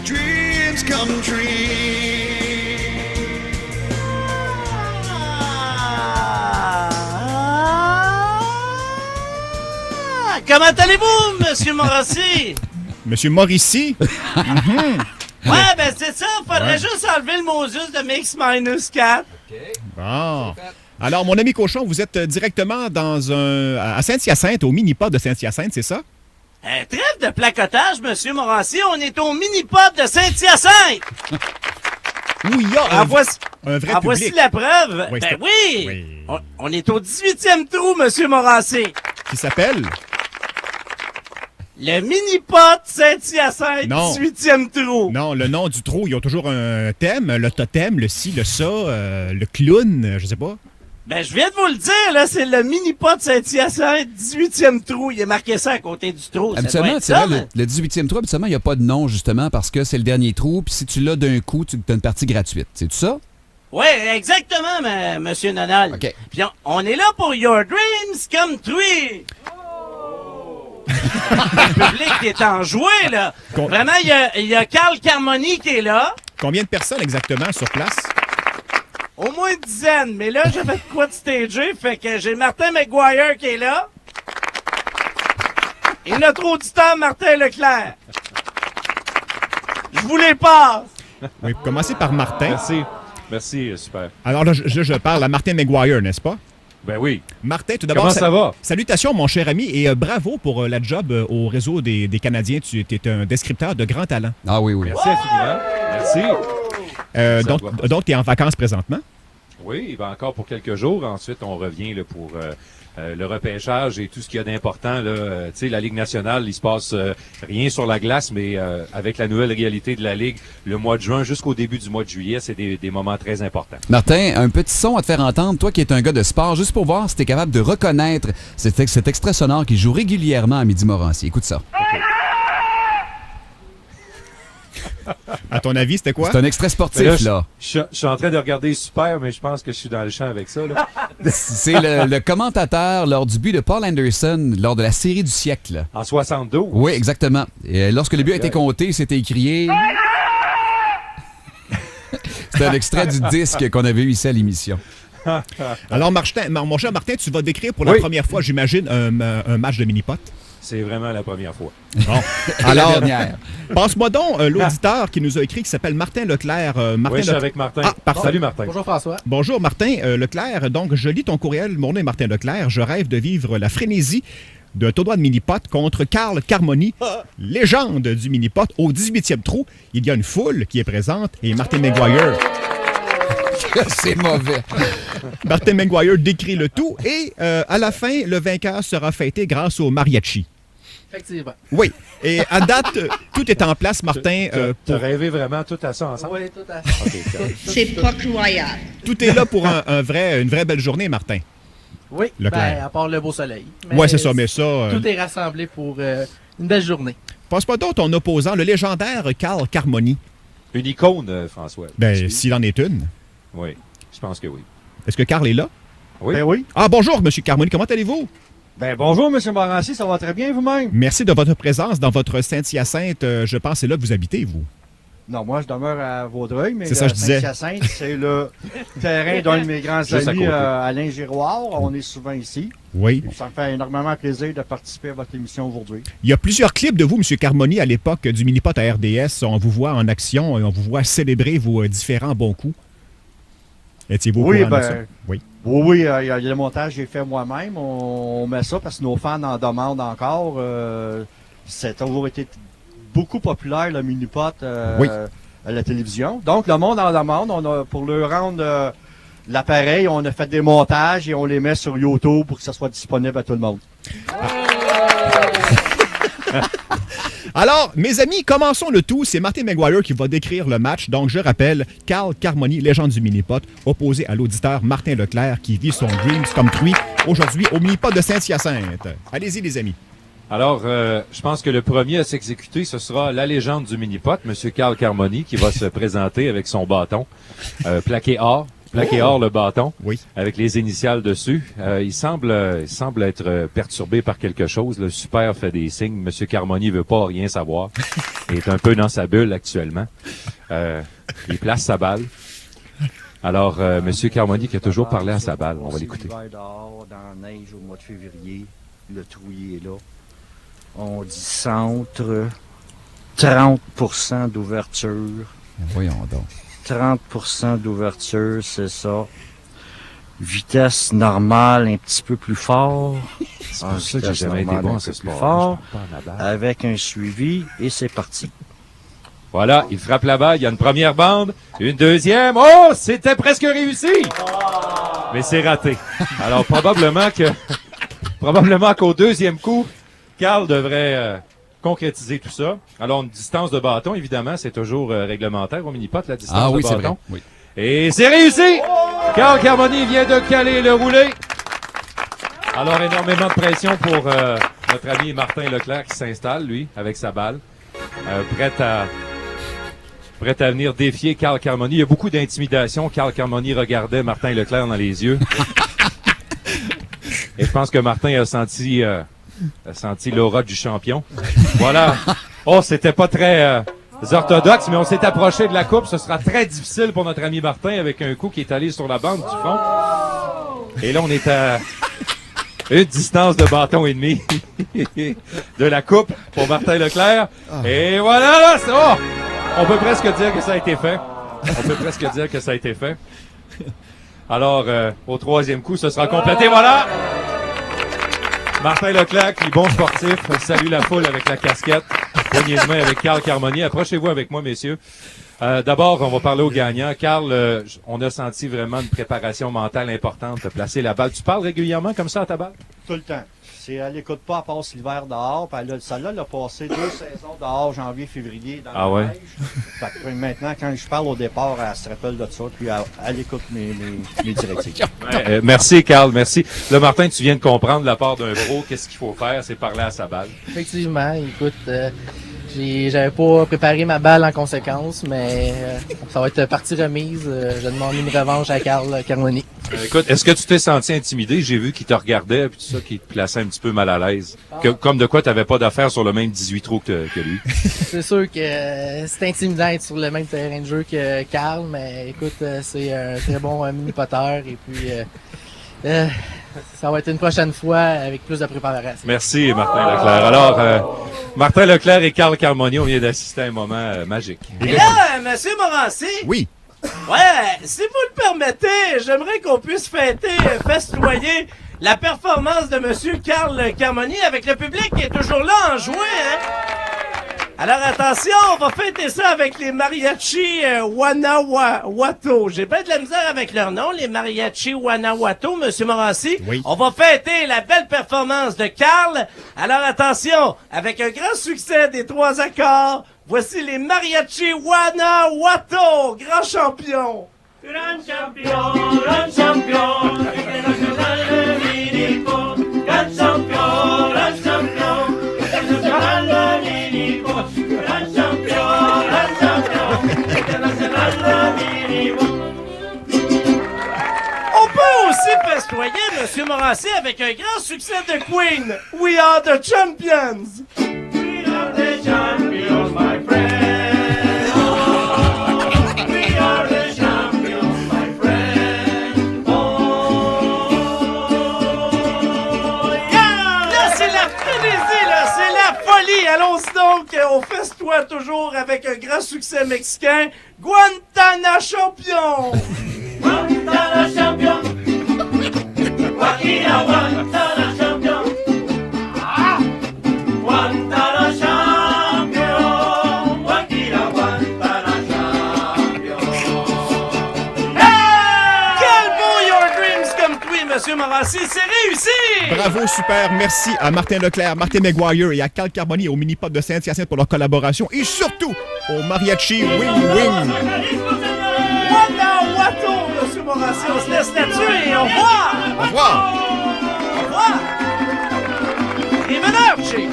dreams come true. Comment allez-vous, Monsieur Morassi? Monsieur Maurici? Ouais, ben c'est ça. Faudrait juste enlever le Moses de Mix minus 4. Bon. Alors, mon ami Cochon, vous êtes directement à Saint-Hyacinthe, au mini-pod de Saint-Hyacinthe, c'est ça? Trêve de placotage, Monsieur Morassi. On est au mini-pod de Saint-Hyacinthe. Où il y a Ah, voici, un vrai ah, public. voici la preuve. Oui, Ben c'est- oui. oui. On est au 18e trou, Monsieur Morassi. Qui s'appelle? Le mini-pod Saint-Hyacinthe, Non. 18e trou. Non, le nom du trou, ils ont toujours un thème, le totem, le ci, le ça, le clown, je sais pas. Ben, je viens de vous le dire, là, c'est le mini-pod Saint-Hyacinthe, 18e trou. Il est marqué ça à côté du trou. Ça doit Habituellement, être ça, le 18e trou, habituellement, il n'y a pas de nom, justement, parce que c'est le dernier trou, puis si tu l'as d'un coup, tu as une partie gratuite. C'est tout ça? Oui, exactement, Monsieur Nonal. OK. Puis on est là pour Your Dreams Come True. Le public est enjoué, là. Vraiment, il y a Carl Carmoni qui est là. Combien de personnes exactement sur place? Au moins une dizaine. Mais là, j'ai fait de quoi de stager, fait que j'ai Martin McGuire qui est là. Et notre auditeur, Martin Leclerc. Je vous les passe. Oui, commencez par Martin. Merci, super. Alors là, je parle à Martin McGuire, n'est-ce pas? Ben oui. Martin, tout d'abord, Comment ça va? Salutations, mon cher ami, et bravo pour la job au réseau des Canadiens. Tu étais un descripteur de grand talent. Ah oui, oui. Merci infiniment. Merci. Donc, tu es en vacances présentement? Oui, il va encore pour quelques jours. Ensuite, on revient là, pour le repêchage et tout ce qu'il y a d'important. Tu sais, la Ligue nationale, il se passe rien sur la glace, mais avec la nouvelle réalité de la Ligue, le mois de juin jusqu'au début du mois de juillet, c'est des moments très importants. Martin, un petit son à te faire entendre, toi qui es un gars de sport, juste pour voir si tu es capable de reconnaître cet extrait sonore qui joue régulièrement à Midi Morancy. Écoute ça. À ton avis, c'était quoi? C'est un extrait sportif, Mais là. Je suis en train de regarder super, mais je pense que je suis dans le champ avec ça. Là. C'est le commentateur lors du but de Paul Anderson, lors de la série du siècle. En 72. Oui, exactement. Et lorsque le but a été compté, c'était écrié... C'est un extrait du disque qu'on avait eu ici à l'émission. Alors, mon cher Martin, tu vas décrire pour la première fois, j'imagine, un match de mini-pot. C'est vraiment la première fois. Bon. La dernière. Passe-moi donc l'auditeur qui nous a écrit, qui s'appelle Martin Leclerc. Oui, je suis avec Martin. Ah, parfait. Salut, Martin. Bonjour François. Bonjour Martin Leclerc. Donc, je lis ton courriel. Mon nom est Martin Leclerc. Je rêve de vivre la frénésie d'un tournoi de mini-pot contre Carl Carmoni, légende du mini-pot. Au 18e trou, il y a une foule qui est présente et Martin McGuire. C'est mauvais. Martin McGuire décrit le tout et à la fin, le vainqueur sera fêté grâce au mariachi. Effectivement. Oui. Et à date, tout est en place, Martin. T'as rêvé vraiment tout à ça ensemble? Oui, tout à fait. OK, correct. C'est pas croyable. Tout est là pour une vraie belle journée, Martin. Oui, Leclerc. ben, à part le beau soleil. Oui, c'est ça, mais ça... Tout est rassemblé pour une belle journée. Passe pas donc ton opposant, le légendaire Carl Carmoni. Une icône, François. Ben, s'il en est une. Oui, je pense que oui. Est-ce que Carl est là? Oui. Ben oui. Ah, bonjour, M. Carmoni. Comment allez-vous? Ben bonjour, M. Morancy, ça va très bien vous-même? Merci de votre présence dans votre Saint-Hyacinthe. Je pense que c'est là que vous habitez, vous. Non, moi, je demeure à Vaudreuil, mais C'est ça, je disais. Saint-Hyacinthe, c'est le terrain d'un de mes grands Juste à amis, côté. Alain Giroir. On est souvent ici. Oui. Ça me fait énormément plaisir de participer à votre émission aujourd'hui. Il y a plusieurs clips de vous, M. Carmoni, à l'époque du mini-pot à RDS. On vous voit en action et on vous voit célébrer vos différents bons coups. Étiez-vous au Oui, courant de ça? ben, Oui. oui, il y a le montage que j'ai fait moi-même. On met ça parce que nos fans en demandent encore. Ça a toujours été beaucoup populaire, le mini-pot, Oui. à la télévision. Donc, le monde en demande. On a, pour leur rendre l'appareil, on a fait des montages et on les met sur YouTube pour que ça soit disponible à tout le monde. Alors, mes amis, commençons le tout. C'est Martin McGuire qui va décrire le match. Donc, je rappelle, Carl Carmoni, légende du mini-pot, opposé à l'auditeur Martin Leclerc qui vit son Dreams come true aujourd'hui au mini-pot de Saint-Hyacinthe. Allez-y, les amis. Alors, je pense que le premier à s'exécuter, ce sera la légende du mini-pot, M. Carl Carmoni, qui va se présenter avec son bâton plaqué or. plaqué or le bâton, Oui. avec les initiales dessus. Il semble être perturbé par quelque chose. Le super fait des signes. Monsieur Carmoni veut pas rien savoir. Il est un peu dans sa bulle actuellement. Il place sa balle. Alors, Monsieur Carmoni qui a toujours parlé à sa balle. On va l'écouter. L'hiver dehors, dans la neige au mois de février, le trouille est là. On dit centre, 30% d'ouverture. Voyons donc. 30% d'ouverture, c'est ça. Vitesse normale, un petit peu plus fort. C'est pour ça que j'ai jamais été bon à ce plus sport. fort, Je tape pas à la balle. avec un suivi, et c'est parti. Voilà, il frappe la balle. Il y a une première bande, une deuxième. Oh, c'était presque réussi! Mais c'est raté. Alors, probablement qu'au deuxième coup, Carl devrait concrétiser tout ça. Alors, une distance de bâton, évidemment, c'est toujours réglementaire au mini-pot, la distance Ah oui, de c'est bâton. vrai. Oui. Et c'est réussi! Carl Carmoni vient de caler le roulé. Alors, énormément de pression pour notre ami Martin Leclerc qui s'installe, lui, avec sa balle. Prêt à venir défier Carl Carmoni. Il y a beaucoup d'intimidation. Carl Carmoni regardait Martin Leclerc dans les yeux. Et je pense que Martin a senti l'aura du champion. Voilà. Oh, c'était pas très orthodoxe, mais on s'est approché de la coupe. Ce sera très difficile pour notre ami Martin avec un coup qui est allé sur la bande du fond. Et là, on est à une distance de bâton et demi de la coupe pour Martin Leclerc. Et voilà, là, c'est... Oh! On peut presque dire que ça a été fait. Alors, au troisième coup, ce sera complété. Voilà! Martin Leclerc, qui est bon sportif, salue la foule avec la casquette. Poignée de main avec Carl Carmoni. Approchez-vous avec moi, messieurs. D'abord, on va parler aux gagnants. Carl, on a senti vraiment une préparation mentale importante de placer la balle. Tu parles régulièrement comme ça à ta balle? Tout le temps. Elle n'écoute pas, elle passe l'hiver dehors. Puis celle-là, elle a passé 2 saisons dehors, janvier, février, dans la neige. Fait que maintenant, quand je parle au départ, elle se rappelle de ça, puis elle écoute mes directives. Merci, Carl, merci. Là, Martin, tu viens de comprendre de la part d'un pro, qu'est-ce qu'il faut faire, c'est parler à sa balle. Effectivement, écoute, j'avais pas préparé ma balle en conséquence, mais ça va être partie remise. Je demande une revanche à Carl Carmoni. Écoute, est-ce que tu t'es senti intimidé? J'ai vu qu'il te regardait, puis tout ça, qu'il te plaçait un petit peu mal à l'aise. Comme de quoi tu n'avais pas d'affaires sur le même 18 trous que lui. C'est sûr que c'est intimidant d'être sur le même terrain de jeu que Carl, mais écoute, c'est un très bon mini-poteur, et puis ça va être une prochaine fois avec plus de préparation. Merci, Martin Leclerc. Alors, Martin Leclerc et Carl Carmoni, on vient d'assister à un moment magique. Et là, Monsieur Morancy, Oui. ouais, si vous le permettez, j'aimerais qu'on puisse festoyer la performance de Monsieur Carl Carmoni avec le public qui est toujours là en jouant, hein? Alors attention, on va fêter ça avec les mariachi Guanajuato. J'ai pas de la misère avec leur nom, les mariachi Guanajuato, Monsieur Morancy. Oui. On va fêter la belle performance de Carl. Alors attention, avec un grand succès des 3 accords, voici les mariachi Guanajuato, grand champion. Grand champion, grand champion, international Minipo, grand champion, grand champion, international Minipo, grand champion, international Minipo. On peut aussi festoyer, Monsieur Morancy, avec un grand succès de Queen, We Are the Champions. We are the champions, my friend. Allons-y donc, on festoie toujours avec un grand succès mexicain, Guantana Champion! Guantana Champion! Guajira Guantana Champion! Guantana Champion! Guajira Guantana Champion! Quel beau Your Dreams Come True, Monsieur Morancy, c'est réussi! Bravo, super. Merci à Martin Leclerc, Martin Maguire et à Carl Carmoni au mini-pot de Saint-Hyacinthe pour leur collaboration. Et surtout, au mariachi Wing Wing. Guanajuato, Monsieur Morancy, on se laisse là-dessus et au revoir! Au revoir. Au revoir! Arrivederci!